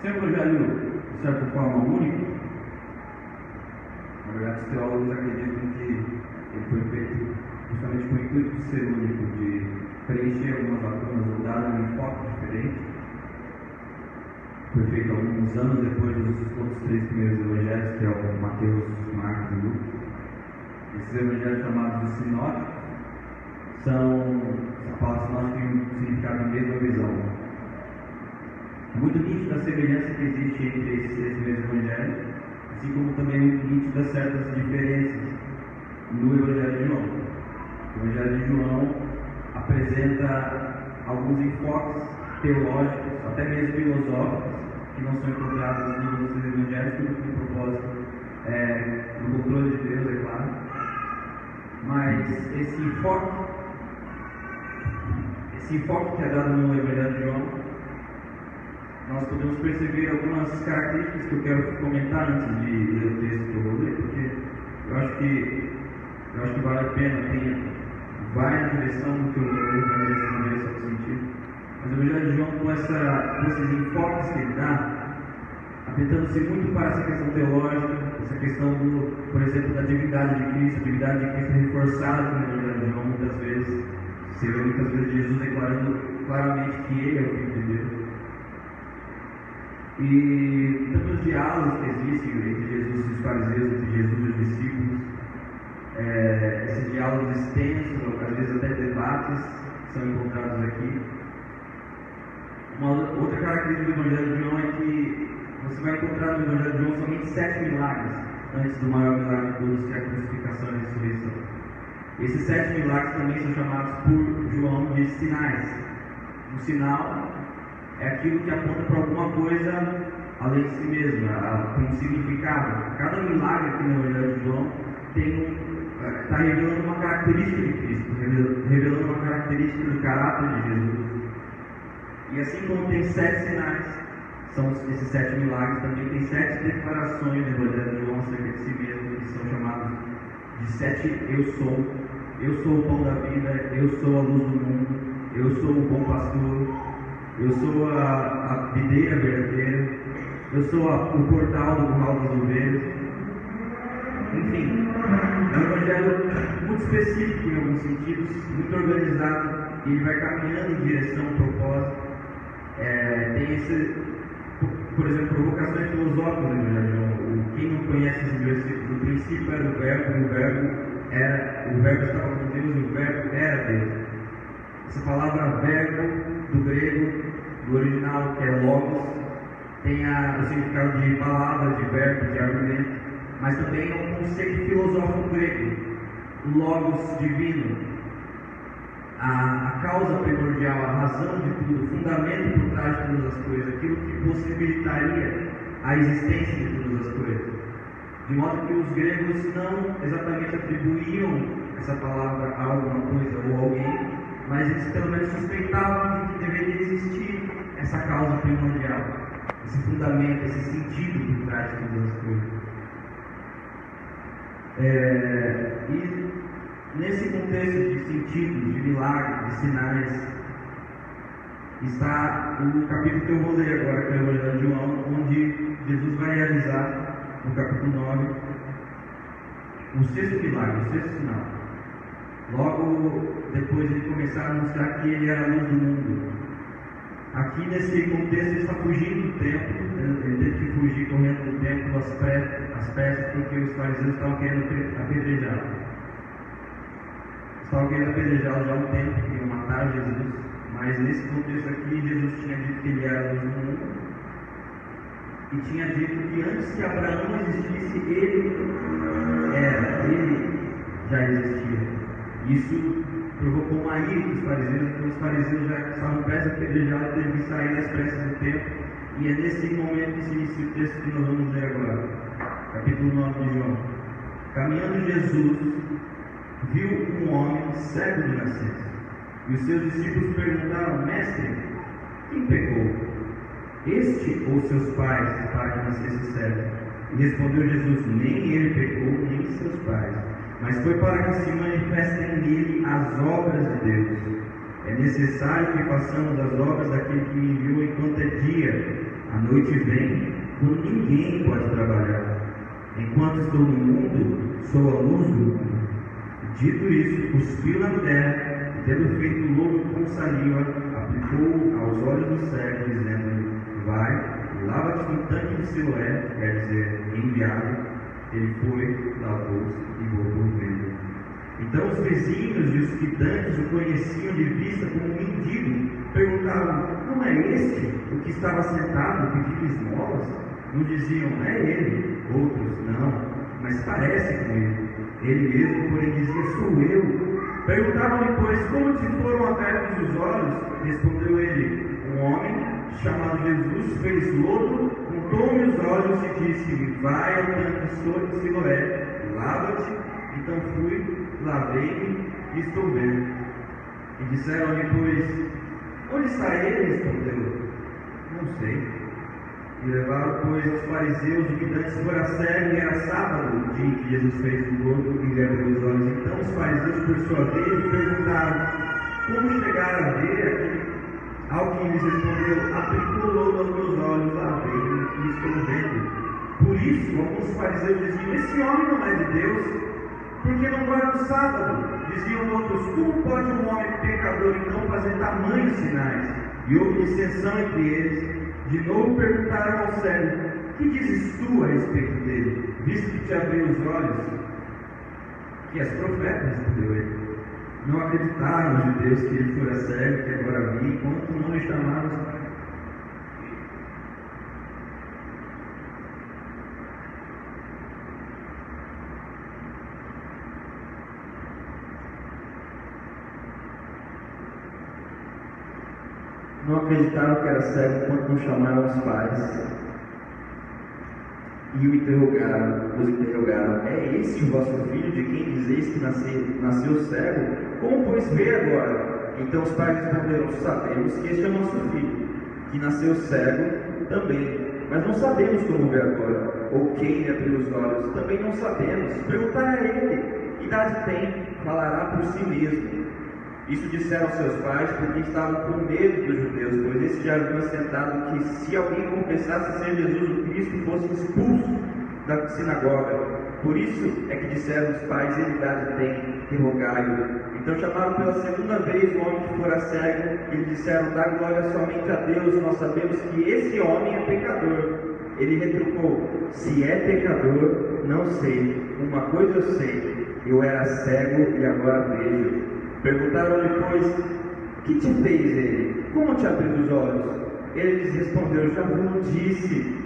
Esse é um evangelho, de certa forma, único. Na verdade, os teólogos acreditam que ele foi feito justamente com o intuito de ser único, de preencher algumas lacunas ou dar um enfoque diferente. Foi feito alguns anos depois dos outros 3 primeiros evangelhos, que é o Mateus, Marcos e Lucas. Esses evangelhos chamados de sinóticos essa palavra sinótica tem um significado de mesma visão. É muito nítida a semelhança que existe entre esses 3 primeiros evangelhos, assim como também muito nítidas certas diferenças no Evangelho de João. O Evangelho de João apresenta alguns enfoques teológicos, até mesmo filosóficos, que não são encontrados nos outros evangelhos, tudo com propósito no controle de Deus, é claro. Mas esse enfoque que é dado no Evangelho de João, nós podemos perceber algumas características que eu quero comentar antes de ler o texto que eu vou ler, porque eu acho que vale a pena, vai na direção do que eu vou ler, vai na direção do sentido. Mas o Evangelho de João, com esses enfoques que ele dá, atentando-se muito para essa questão teológica, essa questão, por exemplo, da divindade de Cristo. A divindade de Cristo é reforçada no Evangelho de João muitas vezes. Você vê muitas vezes Jesus declarando claramente que ele é o Filho de Deus. E também os diálogos que existem entre Jesus e os fariseus, entre Jesus e os discípulos, esses diálogos extensos, às vezes até debates, são encontrados aqui. Uma outra característica do Evangelho de João é que você vai encontrar no Evangelho de João somente 7 milagres antes do maior milagre de todos, que é a crucificação e a ressurreição. Esses 7 milagres também são chamados por João de sinais. Um sinal é aquilo que aponta para alguma coisa além de si mesmo, com um significado. Cada milagre aqui no Evangelho de João está revelando uma característica de Cristo, revelando uma característica do caráter de Jesus. E assim como tem 7 sinais, são esses 7 milagres, também tem 7 declarações no Evangelho de João acerca de si mesmo, que são chamadas de 7 eu sou. Eu sou o pão da vida, eu sou a luz do mundo, eu sou o bom pastor, eu sou a videira verdadeira, eu sou o portal do curral das ovelhas. Enfim, é um evangelho muito específico em alguns sentidos, muito organizado, e ele vai caminhando em direção ao propósito. Tem por exemplo, provocações filosóficas no Evangelho de João. Quem não conhece esse versículo, no princípio era o verbo estava com Deus e o verbo era Deus. Essa palavra verbo, do grego, do original, que é logos, tem o significado de palavra, de verbo, de argumento, mas também é um conceito filosófico grego, o logos divino, a causa primordial, a razão de tudo, o fundamento por trás de todas as coisas, aquilo que possibilitaria a existência de todas as coisas. De modo que os gregos não exatamente atribuíam essa palavra a alguma coisa ou a alguém, mas eles pelo menos suspeitavam de que deveria existir essa causa primordial, esse fundamento, esse sentido por trás de todas as coisas. E nesse contexto de sentidos, de milagres, de sinais, está o capítulo que eu vou ler agora, que é o Evangelho de João, onde Jesus vai realizar, no capítulo 9, o 6º milagre, o 6º sinal. Logo depois de começar a anunciar que ele era a luz do mundo. Aqui nesse contexto ele está fugindo do templo, ele teve que fugir correndo do templo às pressas, porque os fariseus estavam querendo apedrejá-lo. Estavam querendo apedrejá-lo já há um tempo, queriam matar Jesus, mas nesse contexto aqui Jesus tinha dito que ele era a luz do mundo e tinha dito que antes que Abraão existisse, ele já existia. Isso provocou uma ira dos fariseus, porque os fariseus já estavam prestes a apedrejá-lo e teve que sair das pressas do templo, e é nesse momento que se inicia o texto que nós vamos ler agora, capítulo 9 de João. Caminhando Jesus viu um homem cego de nascença. E os seus discípulos perguntaram: Mestre, quem pecou, este ou seus pais, para que nascesse cego? E respondeu Jesus: Nem ele pecou, nem seus pais, mas foi para que se manifestem nele as obras de Deus. É necessário que façamos as obras daquele que me enviou enquanto é dia. A noite vem quando ninguém pode trabalhar. Enquanto estou no mundo, sou a luz do mundo. Dito isso, cuspiu na terra, e tendo feito lodo com saliva, aplicou aos olhos do cego, dizendo-lhe: vai, lava-te no tanque de Siloé, quer dizer, enviado. Ele foi, lavou-se e voltou vendo. Então os vizinhos e os fidantes o conheciam de vista como um mendigo. Perguntavam: não é este o que estava sentado pedindo esmolas? Não diziam: é ele. Outros: não, mas parece com ele. Ele mesmo, porém, dizia: sou eu. Perguntavam-lhe, pois, como te foram abertos os olhos? Respondeu ele: um homem chamado Jesus fez lodo, untou-me os olhos e disse-me: vai ao tanque de Siloé, lava-te. Então fui, lavei-me e estou vendo. E disseram-lhe, pois, onde está ele? Respondeu: não sei. E levaram, pois, aos fariseus o que antes fora cego, e era sábado, o dia em que Jesus fez o lodo e lhe abriu os olhos. Então os fariseus, por sua vez, lhe perguntaram: como chegaram a ver aquele? Ao que lhes respondeu: aplicou lodo aos meus olhos, lavei-me e estou vendo. Por isso, alguns fariseus diziam: esse homem não é de Deus, porque não guarda o sábado. Diziam outros: como pode um homem pecador então fazer tamanhos sinais? E houve dissensão entre eles. De novo perguntaram ao cego: que dizes tu a respeito dele, visto que te abriu os olhos? Que és profeta, respondeu ele. Não acreditaram os judeus que ele fora cego, que agora vi, enquanto não lhe chamaram. Não acreditaram que era cego enquanto não chamaram os pais. E os interrogaram: é este o vosso filho, de quem dizeis que nasceu cego? Como pois vê agora? Então os pais responderam: sabemos que este é o nosso filho, que nasceu cego também, mas não sabemos como vê agora, ou quem lhe abriu os olhos, também não sabemos. Perguntai a ele: idade tem, falará por si mesmo. Isso disseram seus pais porque estavam com medo dos judeus, pois esses já haviam assentado que se alguém confessasse ser Jesus o Cristo, fosse expulso da sinagoga. Por isso é que disseram os pais: ele idade tem, interrogai-o. Então chamaram pela segunda vez o homem que fora cego e lhe disseram: dá glória somente a Deus, nós sabemos que esse homem é pecador. Ele retrucou: se é pecador, não sei. Uma coisa eu sei, eu era cego e agora vejo. Perguntaram-lhe, pois: que te fez ele? Como te abriu os olhos? Ele lhes respondeu: já vos disse,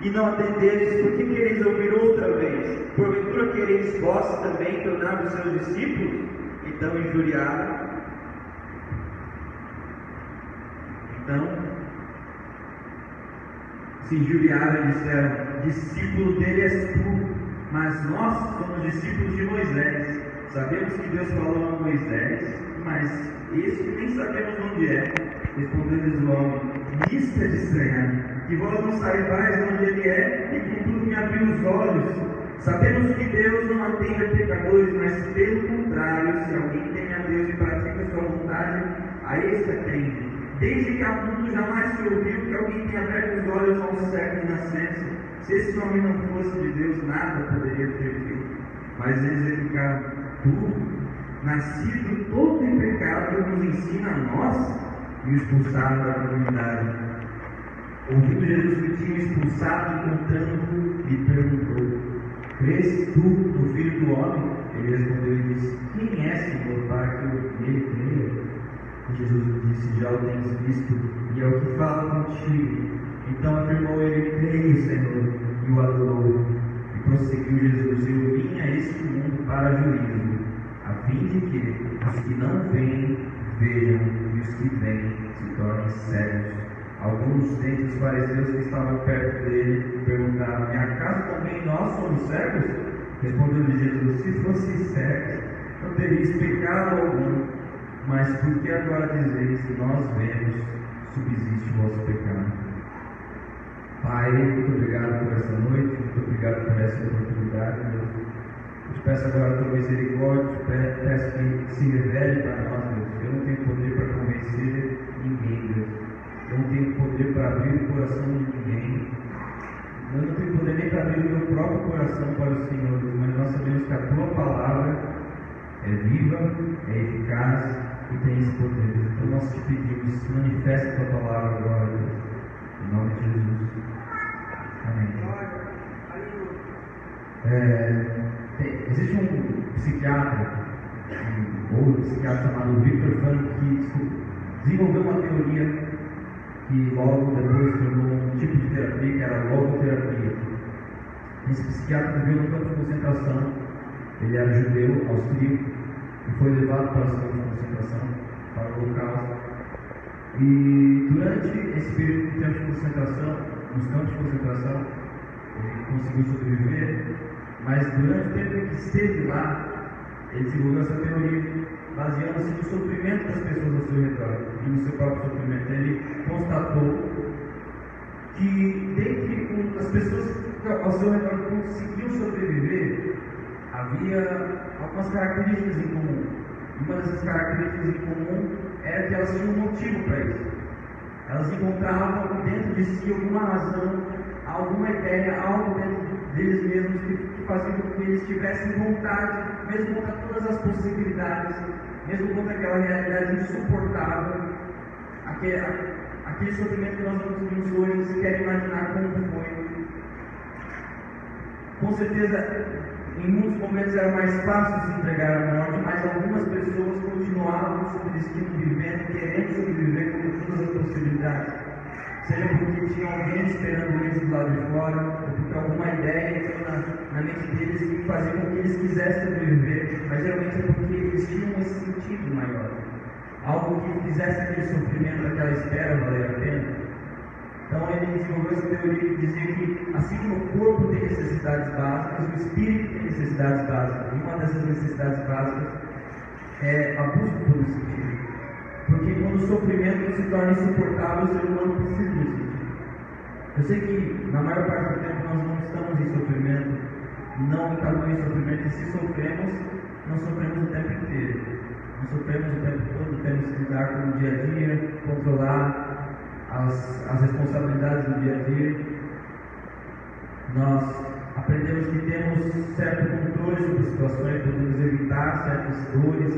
e não atendestes, por que quereis ouvir outra vez? Porventura quereis vós também tornar-vos seus discípulos? Então injuriaram. Então se injuriaram e disseram: discípulo dele és tu, mas nós somos discípulos de Moisés. Sabemos que Deus falou a Moisés, mas esse nem sabemos onde é. Respondeu-lhes o homem: nisto é de estranhar, que vós não saibais onde ele é, e contudo me abriu os olhos. Sabemos que Deus não atende a pecadores, mas pelo contrário, se alguém teme a Deus e pratica sua vontade, a este atende. Desde que há mundo jamais se ouviu que alguém tenha aberto os olhos a um cego de nascença. Se esse homem não fosse de Deus, nada poderia ter feito. Mas eles replicaram: tu, nascido todo em pecado, nos ensina a nós? E o expulsaram da comunidade. Ouvindo Jesus que tinha expulsado, encontrando, lhe perguntou: crês tu no Filho do Homem? Ele respondeu e disse: quem é, Senhor, para que eu nele creia? E Jesus disse: já o tens visto, e é o que fala contigo. Então afirmou ele: creio, Senhor, e o adorou. E prosseguiu Jesus: eu vim a este mundo para juízo, a fim de que os que não veem vejam, e os que veem se tornem cegos. Alguns dentre os fariseus que estavam perto dele perguntaram: e acaso também nós somos cegos? Respondeu-lhe Jesus: se fosseis cegos, não teríeis pecado algum, mas por que agora dizeis que nós vemos, subsiste o vosso pecado? Pai, muito obrigado por essa noite, muito obrigado por essa oportunidade, Deus. Eu te peço agora a tua misericórdia, peço que se revele para nós, Deus. Eu não tenho poder para convencer ninguém, Deus. eu não tenho poder para abrir o coração de ninguém. Eu não tenho poder nem para abrir o meu próprio coração para o Senhor, mas nós sabemos que a Tua palavra é viva, é eficaz e tem esse poder. Então nós te pedimos, manifesta a Tua palavra agora, Deus. Em nome de Jesus. Amém. Existe um psiquiatra, ou psiquiatra chamado Viktor Frankl, que desenvolveu uma teoria que logo depois tornou um tipo de terapia que era a logoterapia. Esse psiquiatra viveu no campo de concentração. Ele era judeu, austríaco, e foi levado para os campos de concentração, para o Holocausto. E durante esse período de tempo de concentração, nos campos de concentração, ele conseguiu sobreviver, mas durante o tempo que esteve lá, ele desenvolveu essa teoria baseando-se no sofrimento das pessoas ao seu redor e no seu próprio sofrimento. Ele constatou que dentre as pessoas ao seu redor que conseguiam sobreviver, havia algumas características em comum. Uma dessas características em comum era que elas tinham um motivo para isso. Elas encontravam dentro de si alguma razão, alguma ideia, algo dentro deles mesmos que fazia com que eles tivessem vontade, mesmo contra todas as possibilidades, mesmo contra aquela realidade insuportável, aquele sofrimento que nós não conseguimos hoje sequer imaginar como foi. Com certeza, em muitos momentos era mais fácil se entregar à morte, mas algumas pessoas continuavam sob o destino vivendo, querendo sobreviver com todas as possibilidades. Seja porque tinha alguém esperando eles do lado de fora, ou porque alguma ideia tinha na mente deles que fazia com que eles quisessem sobreviver, mas geralmente é porque eles tinham esse sentido maior. Algo que fizesse aquele sofrimento, aquela espera valer a pena. Então ele desenvolveu essa teoria que dizia que assim como o corpo tem necessidades básicas, o espírito tem necessidades básicas. E uma dessas necessidades básicas é a busca pelo sentido. Porque quando o sofrimento se torna insuportável, o ser humano precisa do sentido. Eu sei que na maior parte do tempo nós não estamos em sofrimento, não em tamanho de sofrimento, e se sofremos, não sofremos o tempo inteiro. Não sofremos o tempo todo, temos que lidar com o dia a dia, controlar as responsabilidades do dia a dia. Nós aprendemos que temos certo controle sobre situações, podemos evitar certas dores,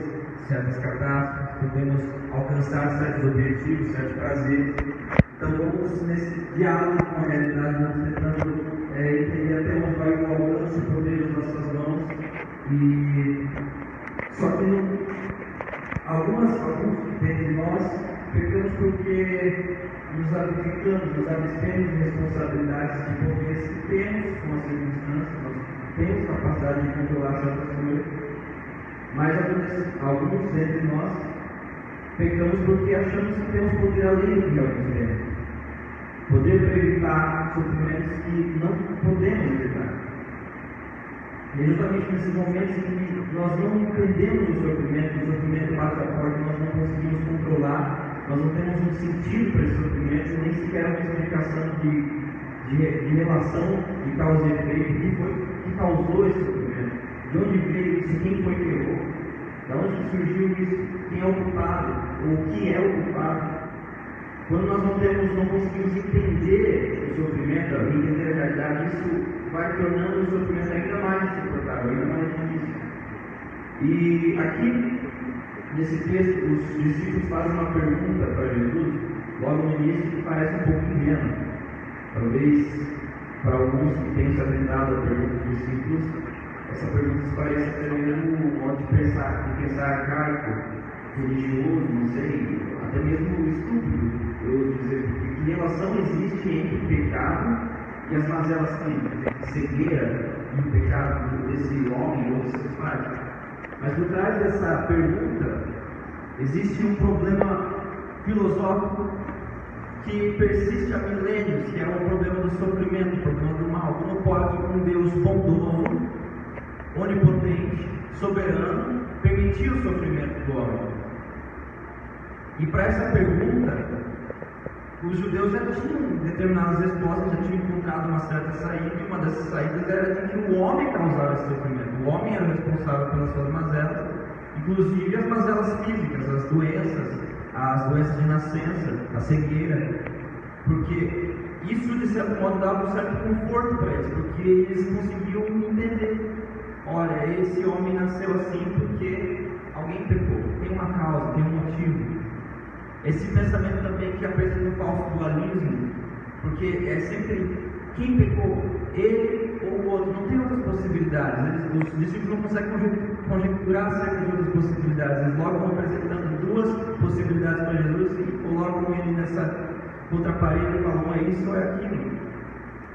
certas catástrofes, podemos alcançar certos objetivos, certos prazeres. Então vamos nesse diálogo com a realidade, vamos tentando entender até onde vai o alcance do poder das nossas mãos. E só que alguns dentre nós pecamos porque nos abdicamos, nos abstemos de responsabilidades de poderes que temos com as circunstâncias, nós temos capacidade de controlar certas coisas, mas alguns dentre nós pecamos porque achamos que temos poder além do que alguns temos. Poder para evitar sofrimentos que não podemos evitar. E é justamente nesses momentos em que nós não entendemos o sofrimento bate a porta, nós não conseguimos controlar, nós não temos um sentido para esse sofrimento, nem sequer uma explicação de relação de causa e efeito, que causou esse sofrimento, de onde veio isso, quem foi que errou, de onde surgiu isso, quem é o culpado, ou o que é o culpado. Quando nós não conseguimos entender o sofrimento, entender a realidade, isso vai tornando o sofrimento ainda mais insuportável, ainda mais difícil. E aqui, nesse texto, os discípulos fazem uma pergunta para Jesus, logo no início, que parece um pouco ingênua. Talvez, para alguns que tenham se atentado à pergunta dos discípulos, essa pergunta se parece até mesmo um modo de pensar arcaico, religioso, não sei, até mesmo estúpido. Eu vou dizer, porque que relação existe entre o pecado e as mazelas que cegueira e o pecado desse homem ou desses pais? Mas por trás dessa pergunta existe um problema filosófico que persiste há milênios, que é o problema do sofrimento, o problema do mal. Como pode um Deus bondoso, onipotente, soberano, permitir o sofrimento do homem? E para essa pergunta, os judeus já tinham determinadas respostas, já tinham encontrado uma certa saída, e uma dessas saídas era de que o homem causava esse sofrimento. O homem era responsável pelas suas mazelas, inclusive as mazelas físicas, as doenças, as doenças de nascença, a cegueira, porque isso de certo modo dava um certo conforto para eles, porque eles conseguiam entender: olha, esse homem nasceu assim porque alguém pecou, tem uma causa, tem um motivo. Esse pensamento também que apresenta um falso dualismo, porque é sempre quem pecou, ele ou o outro, não tem outras possibilidades. Os discípulos não conseguem conjecturar acerca de outras possibilidades, eles logo vão apresentando duas possibilidades para Jesus e colocam ele nessa outra parede e falam: é isso ou é aquilo.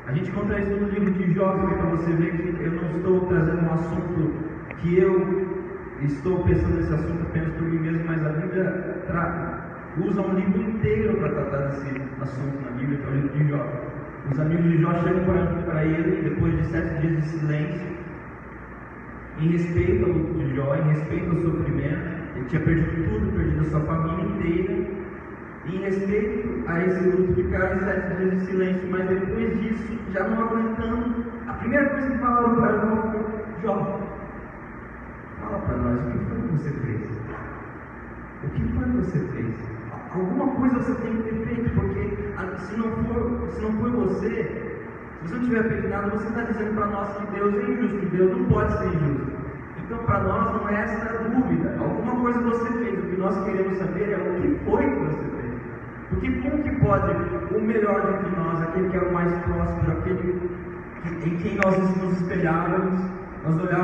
A gente encontra isso no livro de Jó, para você ver que eu não estou trazendo um assunto que eu estou pensando nesse assunto apenas por mim mesmo, mas a Bíblia usa um livro inteiro para tratar desse assunto na Bíblia, que é o livro de Jó. Os amigos de Jó chegam para ele, depois de 7 dias de silêncio, em respeito ao luto de Jó, em respeito ao sofrimento. Ele tinha perdido tudo, perdido a sua família inteira. E em respeito a esse luto, ficaram 7 dias de silêncio, mas depois disso, já não aguentando, a primeira coisa que falaram para Jó foi: Jó, fala para nós, o que foi que você fez? O que foi que você fez? Alguma coisa você tem que ter feito, porque se não for você, se você não tiver feito nada, você está dizendo para nós que Deus é injusto, que Deus não pode ser injusto. Então, para nós não é essa dúvida. Alguma coisa você fez. O que nós queremos saber é o que foi que você fez. Porque como que pode o melhor dentre nós, aquele que é o mais próximo, aquele em quem nós nos espelhávamos, nós olhávamos